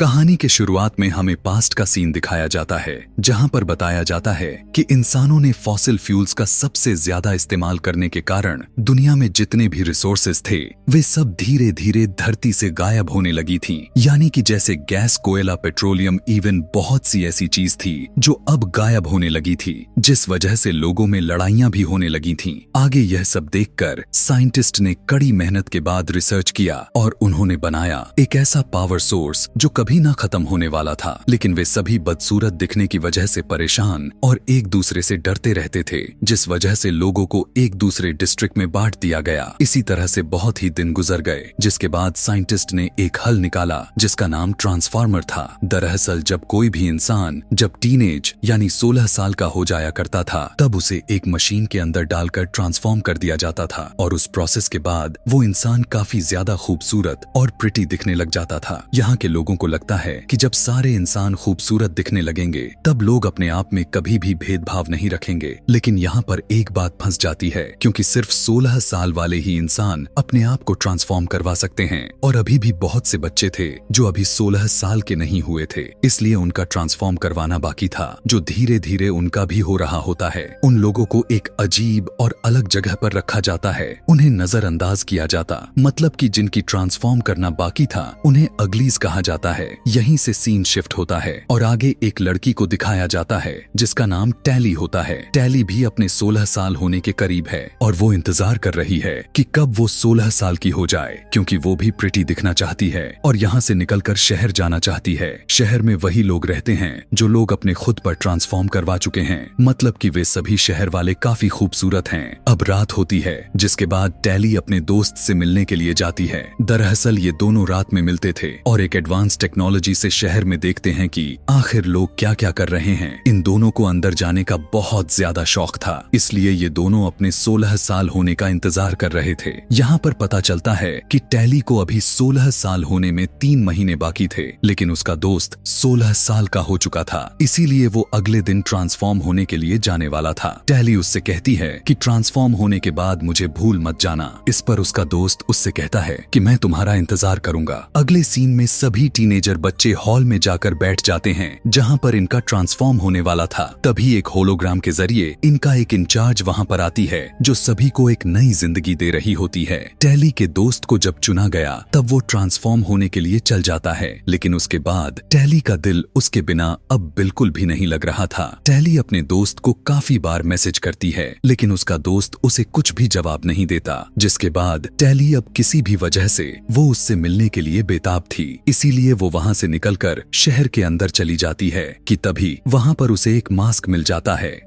कहानी के शुरुआत में हमें पास्ट का सीन दिखाया जाता है, जहां पर बताया जाता है कि इंसानों ने फॉसिल फ्यूल्स का सबसे ज्यादा इस्तेमाल करने के कारण दुनिया में जितने भी रिसोर्सेज थे वे सब धीरे धीरे धरती से गायब होने लगी थीं। यानी कि जैसे गैस, कोयला, पेट्रोलियम, इवन बहुत सी ऐसी चीज थी जो अब गायब होने लगी थी, जिस वजह से लोगों में लड़ाइयां भी होने लगी थीं। आगे यह सब देखकर साइंटिस्ट ने कड़ी मेहनत के बाद रिसर्च किया और उन्होंने बनाया एक ऐसा पावर सोर्स जो कभी ना खत्म होने वाला था। लेकिन वे सभी बदसूरत दिखने की वजह से परेशान और एक दूसरे से डरते रहते थे, जिस वजह से लोगों को एक दूसरे डिस्ट्रिक्ट में बांट दिया गया। इसी तरह से बहुत ही दिन गुजर गए, जिसके बाद साइंटिस्ट ने एक हल निकाला जिसका नाम ट्रांसफार्मर था। दरअसल जब कोई भी इंसान जब टीनेज यानी 16 साल का हो जाया करता था, तब उसे एक मशीन के अंदर डालकर ट्रांसफॉर्म कर दिया जाता था और उस प्रोसेस के बाद वो इंसान काफी ज्यादा खूबसूरत और प्रिटी दिखने लग जाता था। यहाँ के लोगों को लगता है कि जब सारे इंसान खूबसूरत दिखने लगेंगे तब लोग अपने आप में कभी भी भेदभाव नहीं रखेंगे। लेकिन यहाँ पर एक बात फंस जाती है, क्योंकि सिर्फ 16 साल वाले ही इंसान अपने आप को ट्रांसफॉर्म करवा सकते हैं और अभी भी बहुत से बच्चे थे जो अभी 16 साल के नहीं हुए थे, इसलिए उनका ट्रांसफॉर्म करवाना बाकी था, जो धीरे धीरे उनका भी हो रहा होता है। उन लोगों को एक अजीब और अलग जगह पर रखा जाता है, उन्हें नजरअंदाज किया जाता, मतलब कि जिनकी ट्रांसफॉर्म करना बाकी था उन्हें अगलीज कहा जाता है। यहीं से सीन शिफ्ट होता है और आगे एक लड़की को दिखाया जाता है जिसका नाम टैली होता है। टैली भी अपने 16 साल होने के करीब है और वो इंतजार कर रही है कि कब वो 16 साल की हो जाए, क्योंकि वो भी प्रिटी दिखना चाहती है और यहाँ से निकलकर शहर जाना चाहती है। शहर में वही लोग रहते हैं जो लोग अपने खुद पर ट्रांसफॉर्म करवा चुके हैं, मतलब कि वे सभी शहर वाले काफी खूबसूरत हैं। अब रात होती है, जिसके बाद टैली अपने दोस्त से मिलने के लिए जाती है। दरअसल ये दोनों रात में मिलते थे और एक एडवांस टेक्नोलॉजी से शहर में देखते हैं कि आखिर लोग क्या क्या कर रहे हैं। इन दोनों को अंदर जाने का बहुत ज्यादा शौक था, इसलिए ये दोनों अपने 16 साल होने का इंतजार कर रहे थे। यहाँ पर पता चलता है कि टैली को अभी 16 साल होने में 3 महीने बाकी थे, लेकिन उसका दोस्त 16 साल का हो चुका था, इसीलिए वो अगले दिन ट्रांसफॉर्म होने के लिए जाने वाला था। टैली उससे कहती है कि ट्रांसफॉर्म होने के बाद मुझे भूल मत जाना। इस पर उसका दोस्त उससे कहता है कि मैं तुम्हारा इंतजार करूंगा। अगले सीन में सभी टीनेजर बच्चे हॉल में जाकर बैठ जाते हैं जहां पर इनका ट्रांसफॉर्म होने वाला था। तभी एक होलोग्राम के जरिए इनका एक इंचार्ज वहां पर आती है जो सभी को एक नई जिंदगी दे रही होती है। टैली के दोस्त को जब चुना गया तब वो ट्रांसफॉर्म होने के लिए चल जाता है, लेकिन उसके बाद टैली का दिल उसके बिना अब बिल्कुल भी नहीं लग रहा था। टैली अपने दोस्त को काफी बार मैसेज करती है, लेकिन उसका दोस्त उसे कुछ भी जवाब नहीं देता, जिसके बाद टैली अब किसी भी वजह से वो उससे मिलने के लिए बेताब थी, इसीलिए वो वहां से निकलकर शहर के अंदर चली जाती है कि तभी वहां पर उसे एक मास्क मिल जाता है।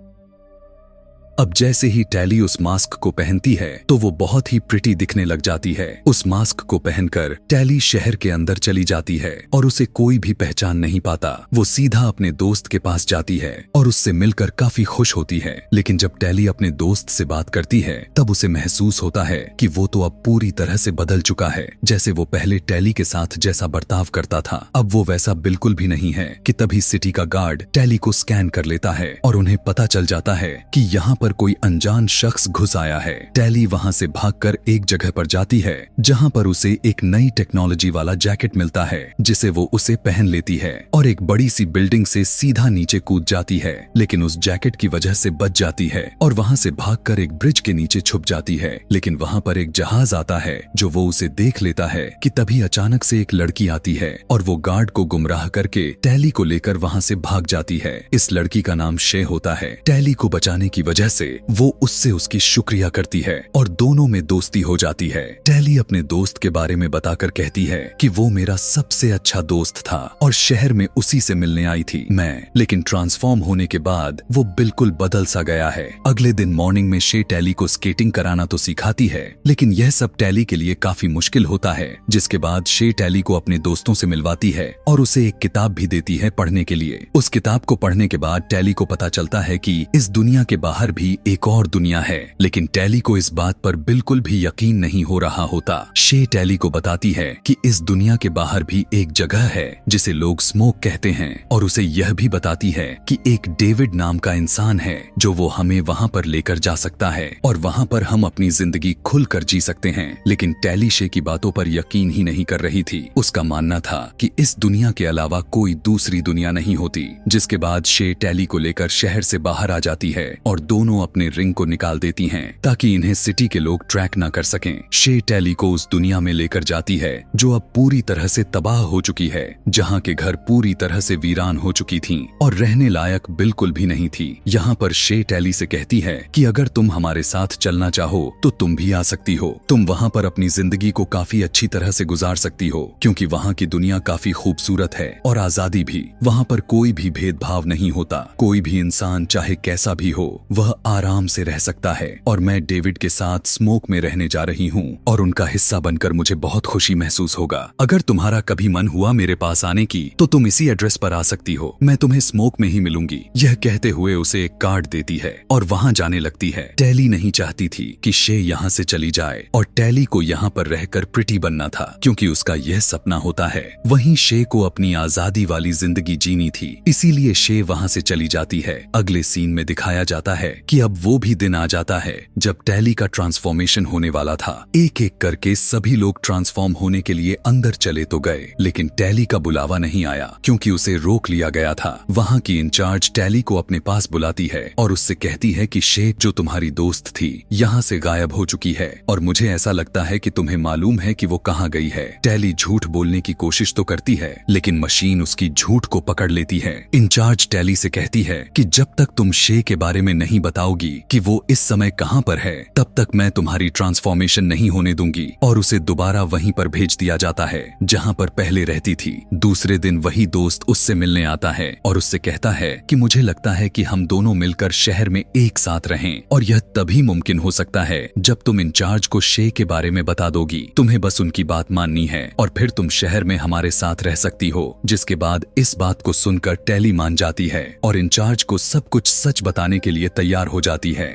अब जैसे ही टैली उस मास्क को पहनती है तो वो बहुत ही प्रिटी दिखने लग जाती है। उस मास्क को पहनकर टैली शहर के अंदर चली जाती है और उसे कोई भी पहचान नहीं पाता। वो सीधा अपने दोस्त के पास जाती है और उससे मिलकर काफी खुश होती है, लेकिन जब टैली अपने दोस्त से बात करती है तब उसे महसूस होता है कि वो तो अब पूरी तरह से बदल चुका है। जैसे वो पहले टैली के साथ जैसा बर्ताव करता था अब वो वैसा बिल्कुल भी नहीं है। कि तभी सिटी का गार्ड टैली को स्कैन कर लेता है और उन्हें पता चल जाता है कि यहाँ पर कोई अनजान शख्स घुस आया है। टैली वहां से भागकर एक जगह पर जाती है जहां पर उसे एक नई टेक्नोलॉजी वाला जैकेट मिलता है, जिसे वो उसे पहन लेती है और एक बड़ी सी बिल्डिंग से सीधा नीचे कूद जाती है, लेकिन उस जैकेट की वजह से बच जाती है और वहां से भागकर एक ब्रिज के नीचे छुप जाती है। लेकिन वहां पर एक जहाज आता है जो वो उसे देख लेता है कि तभी अचानक से एक लड़की आती है और वो गार्ड को गुमराह करके टैली को लेकर वहां से भाग जाती है। इस लड़की का नाम शे होता है। टैली को बचाने की वजह से वो उससे उसकी शुक्रिया करती है और दोनों में दोस्ती हो जाती है। टैली अपने दोस्त के बारे में बताकर कहती है कि वो मेरा सबसे अच्छा दोस्त था और शहर में उसी से मिलने आई थी मैं, लेकिन ट्रांसफॉर्म होने के बाद वो बिल्कुल बदल सा गया है। अगले दिन मॉर्निंग में शे टैली को स्केटिंग कराना तो सिखाती है, लेकिन यह सब टैली के लिए काफी मुश्किल होता है। जिसके बाद शे टैली को अपने दोस्तों से मिलवाती है और उसे एक किताब भी देती है पढ़ने के लिए। उस किताब को पढ़ने के बाद टैली को पता चलता है कि इस दुनिया के बाहर भी भी एक और दुनिया है, लेकिन टैली को इस बात पर बिल्कुल भी यकीन नहीं हो रहा होता। शे टैली को बताती है कि इस दुनिया के बाहर भी एक जगह है जिसे लोग स्मोक कहते हैं, और उसे यह भी बताती है कि एक डेविड नाम का इंसान है जो वो हमें वहाँ पर लेकर जा सकता है और वहाँ पर हम अपनी जिंदगी खुलकर जी सकते हैं। लेकिन टैली शे की बातों पर यकीन ही नहीं कर रही थी। उसका मानना था कि इस दुनिया के अलावा कोई दूसरी दुनिया नहीं होती। जिसके बाद शे टैली को लेकर शहर से बाहर आ जाती है और दोनों अपने रिंग को निकाल देती हैं ताकि इन्हें सिटी के लोग ट्रैक न कर सकें। शे टैली को उस दुनिया में लेकर जाती है जो अब पूरी तरह से तबाह हो चुकी है, जहाँ के घर पूरी तरह से वीरान हो चुकी थीं और रहने लायक बिल्कुल भी नहीं थी। यहाँ पर शे टैली से कहती है कि अगर तुम हमारे साथ चलना चाहो तो तुम भी आ सकती हो। तुम वहाँ पर अपनी जिंदगी को काफी अच्छी तरह से गुजार सकती हो, क्योंकि वहाँ की दुनिया काफी खूबसूरत है और आजादी भी। वहाँ पर कोई भी भेदभाव नहीं होता। कोई भी इंसान चाहे कैसा भी हो वह आराम से रह सकता है। और मैं डेविड के साथ स्मोक में रहने जा रही हूँ और उनका हिस्सा बनकर मुझे बहुत खुशी महसूस होगा। अगर तुम्हारा कभी मन हुआ मेरे पास आने की तो तुम इसी एड्रेस पर आ सकती हो। मैं तुम्हें स्मोक में ही मिलूंगी। यह कहते हुए उसे एक कार्ड देती है और वहाँ जाने लगती है। टैली नहीं चाहती थी कि शे यहाँ से चली जाए और टैली को यहाँ पर रहकर प्रिटी बनना था, क्योंकि उसका यह सपना होता है। वहीं शे को अपनी आजादी वाली जिंदगी जीनी थी, इसीलिए शे वहाँ से चली जाती है। अगले सीन में दिखाया जाता है कि अब वो भी दिन आ जाता है जब टैली का ट्रांसफॉर्मेशन होने वाला था। एक एक करके सभी लोग ट्रांसफॉर्म होने के लिए अंदर चले तो गए, लेकिन टैली का बुलावा नहीं आया क्योंकि उसे रोक लिया गया था। वहाँ की इंचार्ज टैली को अपने पास बुलाती है और उससे कहती है कि शे जो तुम्हारी दोस्त थी यहाँ से गायब हो चुकी है और मुझे ऐसा लगता है कि तुम्हें मालूम है कि वो कहाँ गई है। टैली झूठ बोलने की कोशिश तो करती है, लेकिन मशीन उसकी झूठ को पकड़ लेती है। इंचार्ज टैली से कहती है कि जब तक तुम शे के बारे में नहीं बताओगी कि वो इस समय कहाँ पर है, तब तक मैं तुम्हारी ट्रांसफॉर्मेशन नहीं होने दूंगी। और उसे दोबारा वहीं पर भेज दिया जाता है जहाँ पर पहले रहती थी। दूसरे दिन वही दोस्त उससे मिलने आता है और उससे कहता है कि मुझे लगता है कि हम दोनों मिलकर शहर में एक साथ रहें, और यह तभी मुमकिन हो सकता है जब तुम इंचार्ज को शे के बारे में बता दोगी। तुम्हें बस उनकी बात माननी है और फिर तुम शहर में हमारे साथ रह सकती हो। जिसके बाद इस बात को सुनकर टैली मान जाती है और इंचार्ज को सब कुछ सच बताने के लिए तैयार हो जाती है।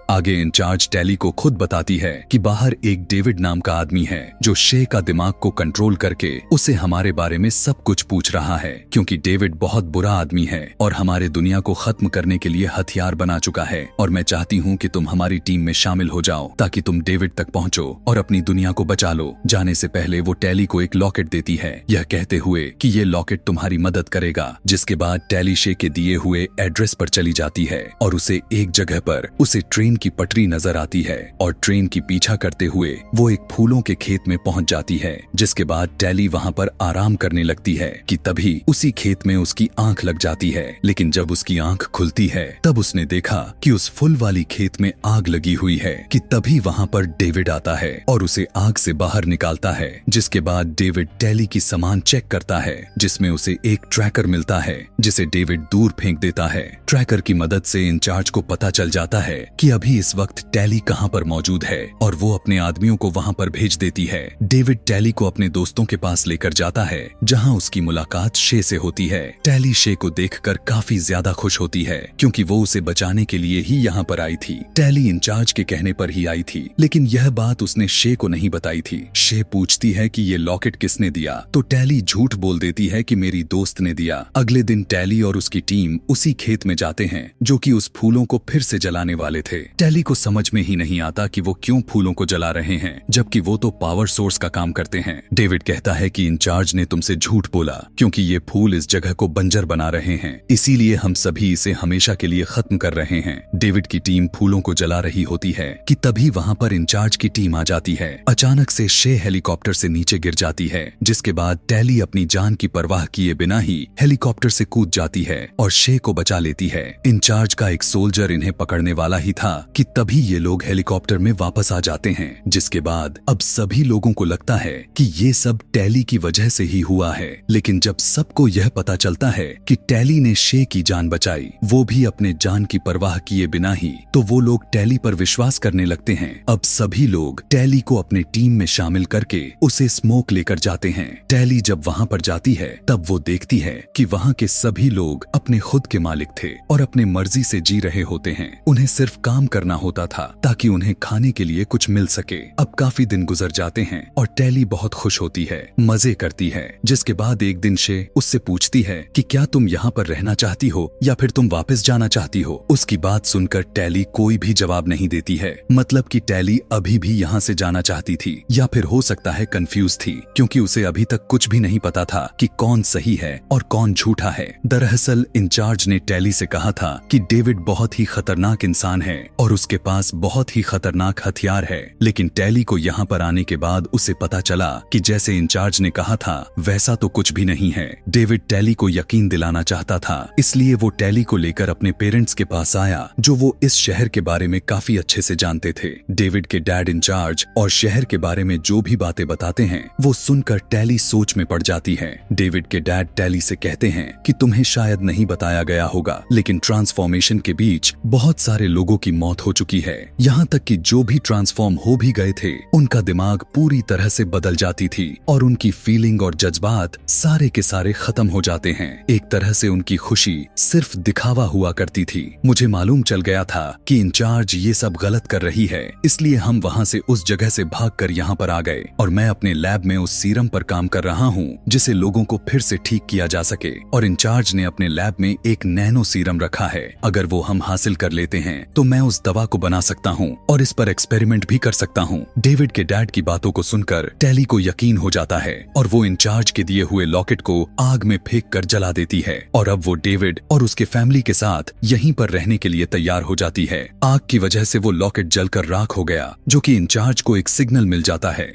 आगे इंचार्ज टैली को खुद बताती है कि बाहर एक डेविड नाम का आदमी है जो शे का दिमाग को कंट्रोल करके उसे हमारे बारे में सब कुछ पूछ रहा है, क्योंकि डेविड बहुत बुरा आदमी है और हमारे दुनिया को खत्म करने के लिए हथियार बना चुका है। और मैं चाहती हूँ कि तुम हमारी टीम में शामिल हो जाओ ताकि तुम डेविड तक पहुँचो और अपनी दुनिया को बचा लो। जाने से पहले वो टैली को एक लॉकेट देती है, यह कहते हुए कि ये लॉकेट तुम्हारी मदद करेगा। जिसके बाद टैली शे के दिए हुए एड्रेस पर चली जाती है और उसे एक जगह पर उसे ट्रेन की पटरी नजर आती है और ट्रेन की पीछा करते हुए वो एक फूलों के खेत में पहुंच जाती है। जिसके बाद टैली वहां पर आराम करने लगती है कि तभी उसी खेत में उसकी आंख लग जाती है। लेकिन जब उसकी आंख खुलती है तब उसने देखा कि उस फुल वाली खेत में आग लगी हुई है कि तभी वहां पर डेविड आता है और उसे आग से बाहर निकालता है। जिसके बाद डेविड टैली की सामान चेक करता है, जिसमें उसे एक ट्रैकर मिलता है जिसे डेविड दूर फेंक देता है। ट्रैकर की मदद से इंचार्ज को पता चल जाता है कि अभी इस वक्त टैली कहां पर मौजूद है और वो अपने आदमियों को वहां पर भेज देती है। डेविड टैली को अपने दोस्तों के पास लेकर जाता है जहां उसकी मुलाकात शे से होती है। टैली शे को देखकर काफी ज्यादा खुश होती है क्योंकि वो उसे बचाने के लिए ही यहाँ पर आई थी। टैली इंचार्ज के कहने पर ही आई थी, लेकिन यह बात उसने शे को नहीं बताई थी। शे पूछती है कि ये लॉकेट किसने दिया, तो टैली झूठ बोल देती है कि मेरी दोस्त ने दिया। अगले दिन टैली और उसकी टीम उसी खेत में जाते हैं जो कि उस फूलों को फिर से जलाने वाले थे। टैली को समझ में ही नहीं आता कि वो क्यों फूलों को जला रहे हैं, जबकि वो तो पावर सोर्स का काम करते हैं। डेविड कहता है कि इंचार्ज ने तुमसे झूठ बोला क्योंकि ये फूल इस जगह को बंजर बना रहे हैं, इसीलिए हम सभी इसे हमेशा के लिए खत्म कर रहे हैं। डेविड की टीम फूलों को जला रही होती है कि तभी वहां पर इंचार्ज की टीम आ जाती है। अचानक से शे हेलीकॉप्टर से नीचे गिर जाती है, जिसके बाद टैली अपनी जान की परवाह किए बिना ही हेलीकॉप्टर से कूद जाती है और शे को बचा लेती है। इंचार्ज का एक सोल्जर इन्हें पकड़ने वाला ही था कि तभी ये लोग हेलीकॉप्टर में वापस आ जाते हैं, जिसके बाद अब सभी लोगों को लगता है कि ये सब टैली की वजह से ही हुआ है। लेकिन जब सबको यह पता चलता है कि टैली ने शे की जान बचाई, वो भी अपने जान की परवाह किए बिना ही, तो वो लोग टैली पर विश्वास करने लगते हैं। अब सभी लोग टैली को अपने टीम में शामिल करके उसे स्मोक लेकर जाते हैं। टैली जब वहाँ पर जाती है तब वो देखती है कि वहाँ के सभी लोग अपने खुद के मालिक थे और अपने मर्जी से जी रहे होते हैं। उन्हें सिर्फ काम करना होता था ताकि उन्हें खाने के लिए कुछ मिल सके। अब काफी दिन गुजर जाते हैं और टैली बहुत खुश होती है, मजे करती है। जिसके बाद एक दिन शे उससे पूछती है कि क्या तुम यहाँ पर रहना चाहती हो या फिर तुम वापस जाना चाहती हो। उसकी बात सुनकर टैली कोई भी जवाब नहीं देती है। मतलब कि टैली अभी भी यहाँ से जाना चाहती थी या फिर हो सकता है कंफ्यूज थी, क्योंकि उसे अभी तक कुछ भी नहीं पता था कि कौन सही है और कौन झूठा है। दरअसल इंचार्ज ने टैली से कहा था कि डेविड बहुत ही खतरनाक इंसान है और उसके पास बहुत ही खतरनाक हथियार है। लेकिन टैली को यहाँ पर आने के बाद उसे पता चला कि जैसे इंचार्ज ने कहा था वैसा तो कुछ भी नहीं है। डेविड टैली को यकीन दिलाना चाहता था, इसलिए वो टैली को लेकर अपने पेरेंट्स के पास आया, जो वो इस शहर के बारे में काफी अच्छे से जानते थे। डेविड के डैड इंचार्ज और शहर के बारे में जो भी बातें बताते हैं वो सुनकर टैली सोच में पड़ जाती है। डेविड के डैड टैली से कहते हैं कि तुम्हें शायद नहीं बताया गया होगा, लेकिन ट्रांसफॉर्मेशन के बीच बहुत सारे लोगों की मौत हो चुकी है। यहाँ तक कि जो भी ट्रांसफॉर्म हो भी गए थे उनका दिमाग पूरी तरह से बदल जाती थी और उनकी फीलिंग और जज्बात सारे के सारे खत्म हो जाते हैं। एक तरह से उनकी खुशी सिर्फ दिखावा हुआ करती थी। मुझे मालूम चल गया था कि इंचार्ज ये सब गलत कर रही है, इसलिए हम वहाँ से उस जगह से भागकर यहाँ पर आ गए और मैं अपने लैब में उस सीरम पर काम कर रहा हूँ जिसे लोगों को फिर से ठीक किया जा सके। और इंचार्ज ने अपने लैब में एक नैनो सीरम रखा है, अगर वो हम हासिल कर लेते हैं तो मैं उस दवा को बना सकता हूँ और इस पर एक्सपेरिमेंट भी कर सकता हूँ। डेविड के डैड की बातों को सुनकर टैली को यकीन हो जाता है और वो इंचार्ज के दिए हुए लॉकेट को आग में फेंक कर जला देती है और अब वो डेविड और उसके फैमिली के साथ यहीं पर रहने के लिए तैयार हो जाती है। आग की वजह से वो लॉकेट जलकर राख हो गया, जो कि इंचार्ज को एक सिग्नल मिल जाता है।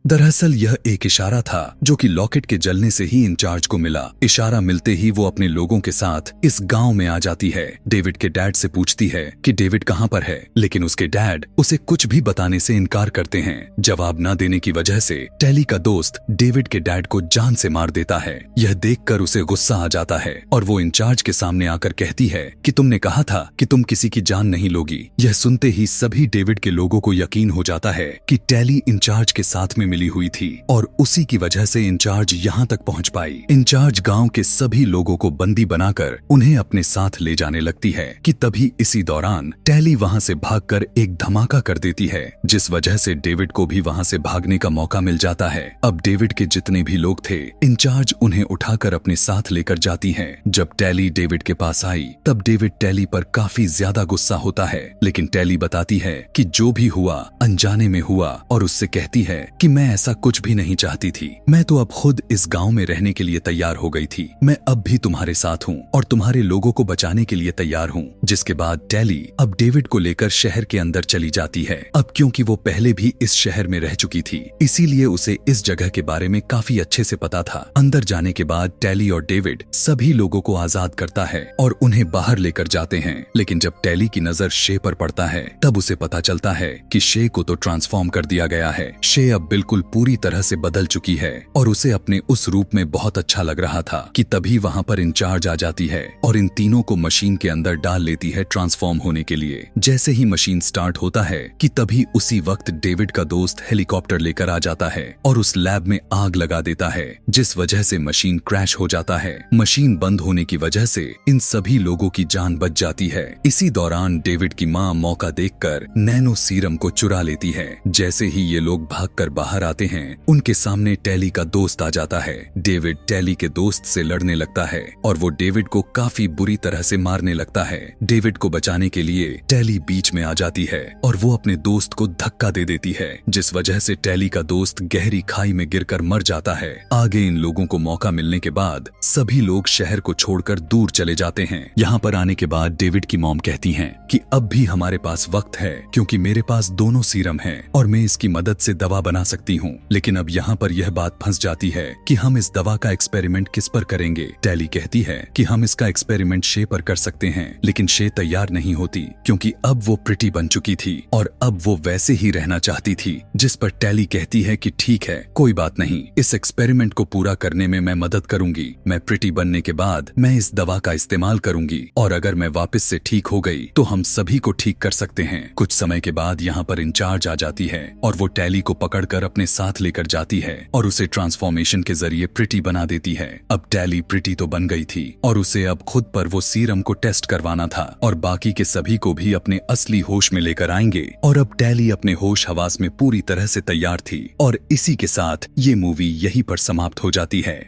दरअसल यह एक इशारा था जो कि लॉकेट के जलने से ही इंचार्ज को मिला। इशारा मिलते ही वो अपने लोगों के साथ इस गांव में आ जाती है। डेविड के डैड से पूछती है कि डेविड कहां पर है, लेकिन उसके डैड उसे कुछ भी बताने से इनकार करते हैं। जवाब न देने की वजह से टैली का दोस्त डेविड के डैड को जान से मार देता है। यह देखकर उसे गुस्सा आ जाता है और वो इंचार्ज के सामने आकर कहती है कि तुमने कहा था कि तुम किसी की जान नहीं लोगी। यह सुनते ही सभी डेविड के लोगों को यकीन हो जाता है कि टैली इंचार्ज के साथ में मिली हुई थी और उसी की वजह से इंचार्ज यहाँ तक पहुँच पाई। इंचार्ज गांव के सभी लोगों को बंदी बनाकर उन्हें अपने साथ ले जाने लगती है कि तभी इसी दौरान टैली वहाँ से भागकर एक धमाका कर देती है, जिस वजह से डेविड को भी वहाँ से भागने का मौका मिल जाता है। अब डेविड के जितने भी लोग थे इंचार्ज उन्हें उठाकर अपने साथ लेकर जाती है। जब टैली डेविड के पास आई तब डेविड टैली पर काफी ज्यादा गुस्सा होता है, लेकिन टैली बताती है कि जो भी हुआ अनजाने में हुआ और उससे कहती है कि मैं ऐसा कुछ भी नहीं चाहती थी। मैं तो अब खुद इस गांव में रहने के लिए तैयार हो गई थी। मैं अब भी तुम्हारे साथ हूँ और तुम्हारे लोगों को बचाने के लिए तैयार हूँ। जिसके बाद टैली अब डेविड को लेकर शहर के अंदर चली जाती है। अब क्योंकि वो पहले भी इस शहर में रह चुकी थी, इसीलिए उसे इस जगह के बारे में काफी अच्छे से पता था। अंदर जाने के बाद टैली और डेविड सभी लोगों को आजाद करता है और उन्हें बाहर लेकर जाते हैं। लेकिन जब टैली की नजर शे पर पड़ता है तब उसे पता चलता है कि शे को तो ट्रांसफॉर्म कर दिया गया है। शे अब बिल्कुल पूरी तरह से बदल चुकी है और उसे अपने उस रूप में बहुत अच्छा लग रहा था कि तभी वहाँ पर इंचार्ज आ जाती है और इन तीनों को मशीन के अंदर डाल लेती है ट्रांसफॉर्म होने के लिए। जैसे ही मशीन स्टार्ट होता है कि तभी उसी वक्त डेविड का दोस्त हेलीकॉप्टर लेकर आ जाता है और उस लैब में आग लगा देता है, जिस वजह से मशीन क्रैश हो जाता है। मशीन बंद होने की वजह से इन सभी लोगों की जान बच जाती है। इसी दौरान डेविड की माँ मौका देखकर नैनो सीरम को चुरा लेती है। जैसे ही ये लोग भागकर बाहर आते हैं उनके सामने टैली का दोस्त आ जाता है। डेविड टैली के दोस्त से लड़ने लगता है और वो डेविड को काफी बुरी तरह से मारने लगता है। डेविड को बचाने के लिए टैली बीच में आ जाती है और वो अपने दोस्त को धक्का दे देती है, जिस वजह से टैली का दोस्त गहरी खाई में गिरकर मर जाता है। आगे इन लोगों को मौका मिलने के बाद सभी लोग शहर को छोड़कर दूर चले जाते हैं। यहाँ पर आने के बाद डेविड की मॉम कहती हैं कि अब भी हमारे पास वक्त है, क्योंकि मेरे पास दोनों सीरम हैं और मैं इसकी मदद से दवा बना सकती सकती हूँ। लेकिन अब यहाँ पर यह बात फंस जाती है कि हम इस दवा का एक्सपेरिमेंट किस पर करेंगे। टैली कहती है कि हम इसका एक्सपेरिमेंट शे पर कर सकते हैं, लेकिन शे तैयार नहीं होती क्योंकि अब वो प्रिटी बन चुकी थी और अब वो वैसे ही रहना चाहती थी। जिस पर टैली कहती है कि ठीक है, कोई बात नहीं, इस एक्सपेरिमेंट को पूरा करने में मैं मदद करूंगी। मैं प्रिटी बनने के बाद मैं इस दवा का इस्तेमाल करूंगी और अगर मैं वापस से ठीक हो गई तो हम सभी को ठीक कर सकते हैं। कुछ समय के बाद यहाँ पर इंचार्ज आ जाती है और वो टैली को पकड़कर अपने साथ लेकर जाती है और उसे ट्रांसफॉर्मेशन के जरिए प्रिटी बना देती है। अब टैली प्रिटी तो बन गई थी और उसे अब खुद पर वो सीरम को टेस्ट करवाना था और बाकी के सभी को भी अपने असली होश में लेकर आएंगे। और अब टैली अपने होश हवास में पूरी तरह से तैयार थी और इसी के साथ ये मूवी यहीं पर समाप्त हो जाती है।